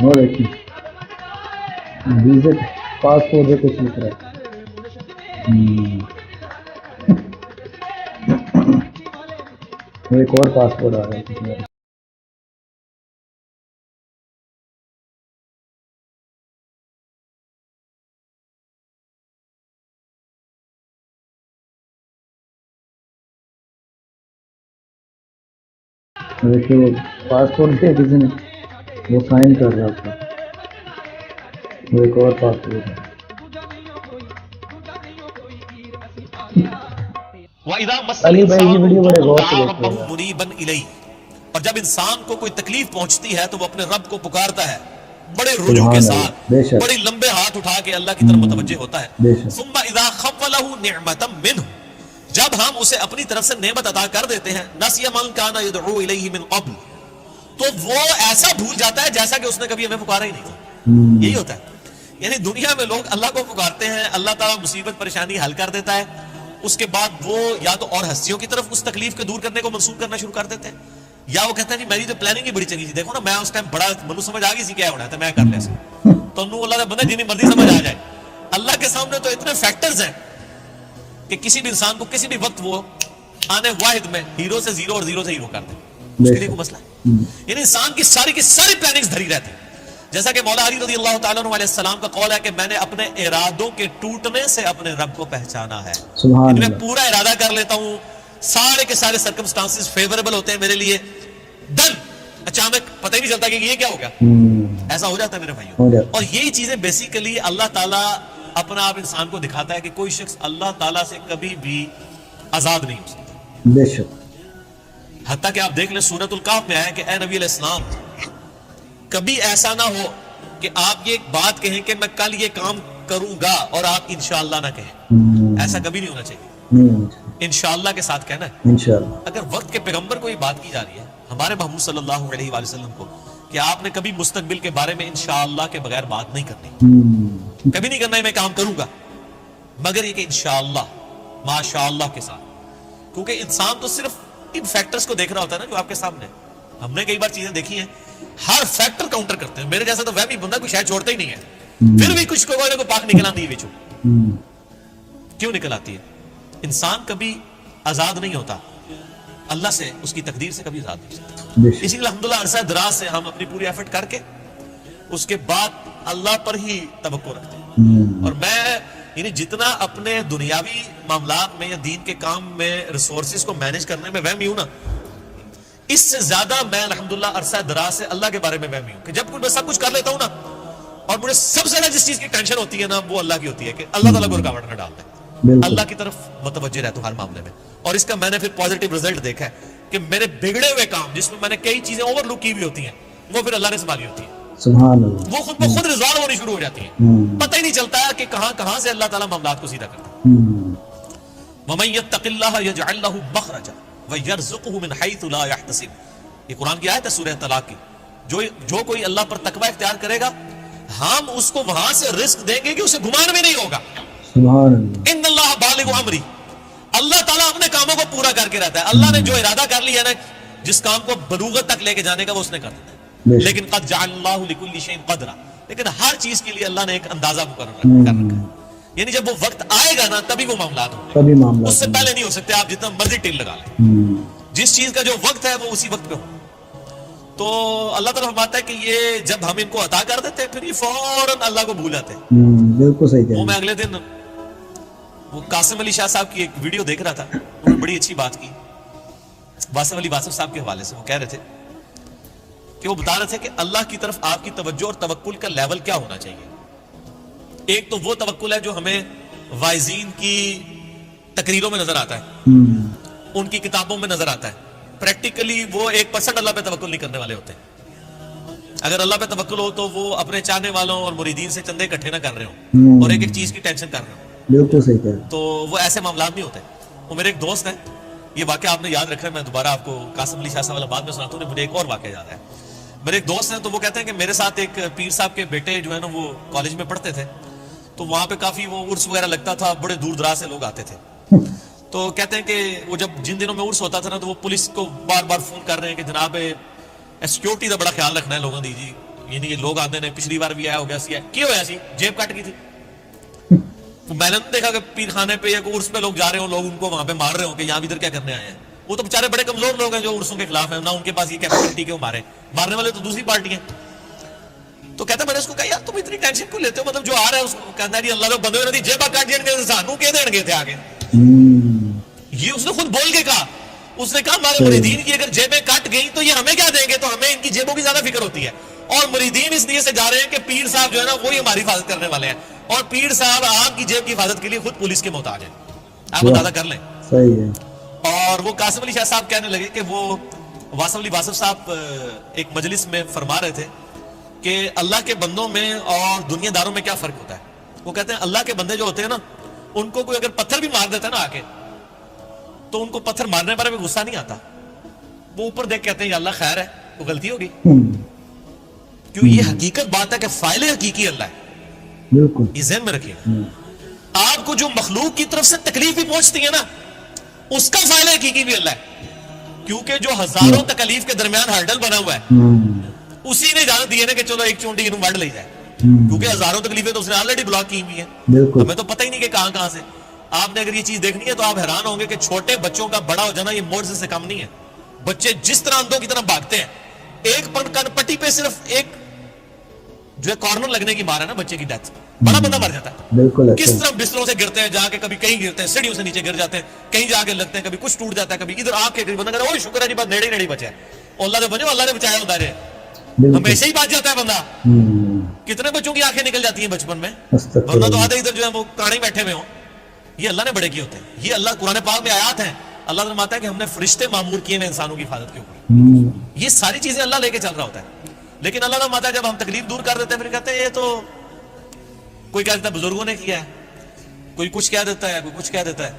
اور ایک visit passport سے کچھ لکھ رہا ہے. ایک اور پاسپورٹ آ رہا ہے کسی اور. دیکھیے وہ پاسپورٹ دیا کسی نے, وہ سائن کر رہا تھا. وہ ایک اور پاسپورٹ ہے. علی بھائی کی ویڈیو بڑے غور سے دیکھیے گا. اور جب انسان کو کوئی تکلیف پہنچتی ہے تو وہ اپنے رب کو پکارتا ہے بڑے رجوع کے ساتھ, بڑی لمبے ہاتھ اٹھا کے اللہ کی طرف متوجہ ہوتا ہے. ثم اذا خولہ نعمتا منہ, جب ہم اسے اپنی طرف سے نعمت عطا کر دیتے ہیں, نسی من کان یدعو الیہ من قبل, تو وہ ایسا بھول جاتا ہے جیسا کہ اس نے کبھی ہمیں پکارا ہی نہیں تھا. یہی ہوتا ہے. یعنی دنیا میں لوگ اللہ کو پکارتے ہیں, اللہ تعالیٰ مصیبت پریشانی حل کر دیتا ہے, اس کے بعد وہ یا تو اور ہستیوں کی طرف اس تکلیف کو دور کرنے کو منسوخ کرنا شروع کر دیتے ہیں, یا وہ کہتے ہیں جی میری تو پلاننگ ہی بڑی چنگی تھی, دیکھو نا میں اس ٹائم بڑا منو سمجھ آ گئی سی کیا ہونا ہے میں کر لیا سی, تو انہوں اللہ نے بندہ جنہیں مرضی سمجھ آ جائے. اللہ کے سامنے تو اتنے فیکٹرز ہیں کہ کسی بھی انسان کو کسی بھی وقت وہ آنے واحد میں ہیرو سے زیرو اور زیرو سے ہیرو کر دیں, اس کے لیے کوئی مسئلہ ہے. یعنی انسان کی ساری پلاننگز دھری رہتی, جیسا کہ مولا علی رضی اللہ تعالیٰ عنہ علیہ السلام کا قول ہے کہ میں نے اپنے ارادوں کے ٹوٹنے سے اپنے رب کو پہچانا ہے. میں پورا ارادہ کر لیتا ہوں, سارے کے سارے سرکمسٹانسز فیوریبل ہوتے ہیں میرے لیے, دن اچانک پتہ ہی نہیں چلتا کہ یہ کیا ہو گیا, ایسا ہو جاتا ہے میرے بھائیوں. اور یہی چیزیں بیسیکلی اللہ تعالیٰ اپنا آپ انسان کو دکھاتا ہے کہ کوئی شخص اللہ تعالیٰ سے کبھی بھی آزاد نہیں ہو سکتا. بے شک. حتیٰ کہ آپ دیکھ لیں سورۃ الکہف میں آیا کہ اے نبی علیہ السلام, کبھی ایسا نہ ہو کہ آپ یہ بات کہیں کہ میں کل یہ کام کروں گا اور آپ انشاءاللہ نہ کہیں. ایسا کبھی نہیں ہونا چاہیے, انشاءاللہ کے ساتھ کہنا ہے. انشاءاللہ. اگر وقت کے پیغمبر کو یہ بات کی جا رہی ہے ہمارے محمود صلی اللہ علیہ وآلہ وسلم کو کہ آپ نے کبھی مستقبل کے بارے میں انشاءاللہ کے بغیر بات نہیں کرنی, کبھی نہیں کرنا ہے میں کام کروں گا, مگر یہ کہ انشاءاللہ ماشاءاللہ کے ساتھ, کیونکہ انسان تو صرف ان فیکٹرز کو دیکھ رہا ہوتا ہے نا جو آپ کے سامنے. ہم نے کئی بار چیزیں دیکھی ہیں, ہر فیکٹر کاؤنٹر کرتے ہیں. میرے جیسا تو وہمی بندہ کوئی شاید چھوڑتا ہی نہیں ہے, پھر بھی کچھ کوئی نہ کوئی پاک نکل آتی ہے بیچو. کیوں نکل آتی ہے؟ انسان کبھی آزاد نہیں ہوتا اللہ سے, اس کی تقدیر سے کبھی آزاد نہیں ہوتا. اسی لیے الحمدللہ عرصہ دراز سے ہم اپنی پوری ایفرٹ کر کے اس کے بعد اللہ پر ہی توقع رکھتے ہیں. اور میں یعنی جتنا اپنے دنیاوی معاملات میں یا دین کے کام میں ریسورسز کو مینج کرنے میں وہمی ہوں نا, اس سے زیادہ میں الحمدللہ عرصہ دراز سے اللہ کے بارے میں وہمی ہوں کہ جب میں سب کچھ کر لیتا ہوں نا, اور مجھے سب سے زیادہ جس چیز کی ٹینشن ہوتی ہے نا وہ اللہ کی ہوتی ہے کہ اللہ تعالیٰ کو رکاوٹ نہ ڈالتا ہے. اللہ کی طرف متوجہ رہتا ہوں ہر معاملے میں. اور اس کا میں نے پھر پازیٹیو رزلٹ دیکھا ہے کہ میرے بگڑے ہوئے کام جس میں میں نے کئی چیزیں اوور لک کی ہوئی ہوتی ہیں وہ پھر اللہ نے سنبھالی ہوتی ہیں. سبحان اللہ. وہ خود بخود ریزالو ہونی شروع ہو جاتی ہیں, پتہ ہی نہیں چلتا ہے کہ کہاں سے اللہ تعالیٰ معاملات کو سیدھا کرتا ہے. وَمَن يَتَّقِ اللَّهَ يَجْعَلْ لَهُ مَخْرَجًا وَيَرْزُقْهُ مِنْ حَيْثُ لَا يَحْتَسِبُ. یہ قرآن کی آیت ہے سورہ طلاق کی. جو کوئی اللہ پر تقوی اختیار کرے گا ہم اس کو وہاں سے رزق دیں گے کہ اسے گمان بھی نہیں ہوگا. سبحان اللہ. ان اللہ بالغ امری, اللہ تعالیٰ اپنے کاموں کو پورا کر کے رہتا ہے. اللہ نے جو ارادہ کر لیا نا جس کام کو بلوغت تک لے کے جانے کا وہ اس نے کر دیتا ہے. لیکن قد جعل اللہ لکل شیء قدرا, لیکن ہر چیز کے لیے اللہ نے ایک اندازہ مقرر کر رکھا ہے. یعنی جب وہ وقت آئے گا نا تبھی وہ معاملات ہوں, اس سے پہلے نہیں ہو سکتے. آپ جتنا مرضی ٹل لگا لیں, جس چیز کا جو وقت ہے وہ اسی وقت پہ ہو. تو اللہ تعالیٰ فرماتا ہے کہ یہ جب ہم ان کو عطا کر دیتے ہیں پھر یہ فوراً اللہ کو بھول جاتے ہیں. بالکل صحیح. وہ میں اگلے دن وہ قاسم علی شاہ صاحب کی ایک ویڈیو دیکھ رہا تھا, انہوں نے بڑی اچھی بات کی واسف علی واسف صاحب کے حوالے سے. وہ کہہ رہے تھے کہ وہ بتا رہے تھے کہ اللہ کی طرف آپ کی توجہ اور توکل کا لیول کیا ہونا چاہیے. ایک تو وہ توکل ہے جو ہمیں وائزین کی تقریروں میں نظر آتا ہے, ان کی کتابوں میں نظر آتا ہے. پریکٹیکلی وہ 1% اللہ پہ توکل نہیں کرنے والے ہوتے. اگر اللہ پہ توکل ہو تو وہ اپنے چاہنے والوں اور مریدین سے چندے اکٹھے نہ کر رہے ہوں اور ایک ایک چیز کی ٹینشن کر رہے ہوں. بالکل صحیح کہہ. تو وہ ایسے معاملات نہیں ہوتے. وہ میرے ایک دوست ہیں, یہ واقعہ آپ نے یاد رکھا ہے, میں دوبارہ آپ کو قاسم علی شاہ صاحب والا بعد میں سناتا ہوں. مجھے ایک اور واقعہ یاد ہے. میرے ایک دوست ہیں تو وہ کہتے ہیں کہ میرے ساتھ ایک پیر صاحب کے بیٹے جو ہے نا وہ کالج میں پڑھتے تھے, تو وہاں پہ کافی وہ عرس وغیرہ لگتا تھا, بڑے دور دراز سے لوگ آتے تھے. تو کہتے ہیں کہ وہ جب جن دنوں میں عرس ہوتا تھا نا, تو وہ پولیس کو بار بار فون کر رہے ہیں کہ جناب سیکورٹی کا بڑا خیال رکھنا ہے لوگوں دی جی, یعنی یہ لوگ آتے ہیں, پچھلی بار بھی آیا ہو گیا سی ہے, کیا ہوا سی جیب کٹ گئی تھی. میں نے دیکھا کہ پیر خانے پہ یا کوئی عرس پہ لوگ جا رہے ہو, لوگ ان کو وہاں پہ مار رہے ہو کہ یہاں ادھر کیا کرنے آئے ہیں. وہ تو بےچارے بڑے کمزور لوگ ہیں جو عرسوں کے خلاف ہیں, نہ ان کے پاس یہ کیپیسٹی کہ وہ مارنے والے تو دوسری پارٹی ہیں. تو کہتا میں نے اس کو کہا یار تم اتنی ٹینشن کیوں لیتے ہو, مطلب جو آ رہا ہے اس کو کہتا ہے جی اللہ لوگ بندے ہوئے جیبا کاٹ دیں سانوں کے دیں گے تھے آگے. یہ اس نے خود بول کے کہا, اس نے کہا ہمارے مریدین کی اگر جیبیں کٹ گئی تو یہ ہمیں کیا دیں گے, تو ہمیں ان کی جیبوں کی زیادہ فکر ہوتی ہے. اور مریدین اس لیے سے جا رہے ہیں کہ پیر صاحب جو ہے نا وہی ہماری حفاظت کرنے والے ہیں, اور پیر صاحب آپ کی جیب کی حفاظت کے لیے خود پولیس کے محتاج ہیں. آپ اندازہ کر لیں. صحیح ہے. اور وہ قاسم علی شاہ صاحب کہنے لگے کہ وہ واصف علی واصف صاحب ایک مجلس میں فرما رہے تھے کہ اللہ کے بندوں میں اور دنیا داروں میں کیا فرق ہوتا ہے. وہ کہتے ہیں اللہ کے بندے جو ہوتے ہیں نا, ان کو کوئی اگر پتھر بھی مار دیتا ہے نا آ کے, تو ان کو پتھر مارنے پر بھی غصہ نہیں آتا. وہ اوپر دیکھ کہتے ہیں یا اللہ خیر ہے, وہ غلطی ہوگی. کیوں, یہ حقیقت بات ہے کہ فاعل حقیقی اللہ ہے. بالکل یہ ذہن میں رکھیے. آپ کو جو مخلوق کی طرف سے تکلیف بھی پہنچتی ہے نا, اس کا فاعل حقیقی بھی اللہ ہے, کیونکہ جو ہزاروں تکلیف کے درمیان ہرڈل بنا ہوا ہے اسی نے اجازت دی ہے نا کہ چلو ایک چونٹی انہوں وڈ لے جائے, کیونکہ ہزاروں تکلیفیں تو اس نے آلریڈی بلاک کی ہوئی ہیں. ہمیں تو پتہ ہی نہیں کہ کہاں سے. آپ نے اگر یہ چیز دیکھنی ہے تو آپ حیران ہوں گے کہ چھوٹے بچوں کا بڑا ہو جانا یہ معجزے سے کم نہیں ہے. بچے جس طرح اندھوں کی طرح بھاگتے ہیں, ایک پٹی پہ صرف ایک جو ہے کارنر لگنے کی مار ہے نا بچے کی ڈیتھ, بڑا بندہ مر جاتا ہے. بالکل کس طرح بستروں سے گرتے ہیں, جا کے کبھی کہیں گرتے ہیں, سیڑھیوں سے نیچے گر جاتے ہیں, کہیں جا کے لگتے ہیں, کبھی کچھ ٹوٹ جاتا ہے, کبھی ادھر آپ کے قریب بندہ کہتا ہے شکر ہے جی بس نیڑے نیڑے بچے, اللہ نے بچے, اللہ نے بچایا ہوتا ہے, ہمیشہ ہی بچ جاتا ہے بندہ. کتنے بچوں کی آنکھیں نکل جاتی ہیں بچپن میں, ورنہ تو آدھے ادھر جو ہے وہ کانے بیٹھے ہوئے ہوں. یہ اللہ نے بڑے کیے ہوتے ہیں. یہ اللہ قرآن پاک میں آیات ہیں, اللہ نے فرماتا ہے کہ ہم نے فرشتے معمور کیے ہیں انسانوں کی حفاظت کے اوپر. یہ ساری چیزیں اللہ لے کے چل رہا ہوتا ہے. لیکن اللہ نے فرماتا ہے جب ہم تکلیف دور کر دیتے ہیں پھر کہتے ہیں یہ تو کوئی کہہ دیتا ہے بزرگوں نے کیا ہے, کوئی کچھ کہہ دیتا ہے, کوئی کچھ کہہ دیتا ہے.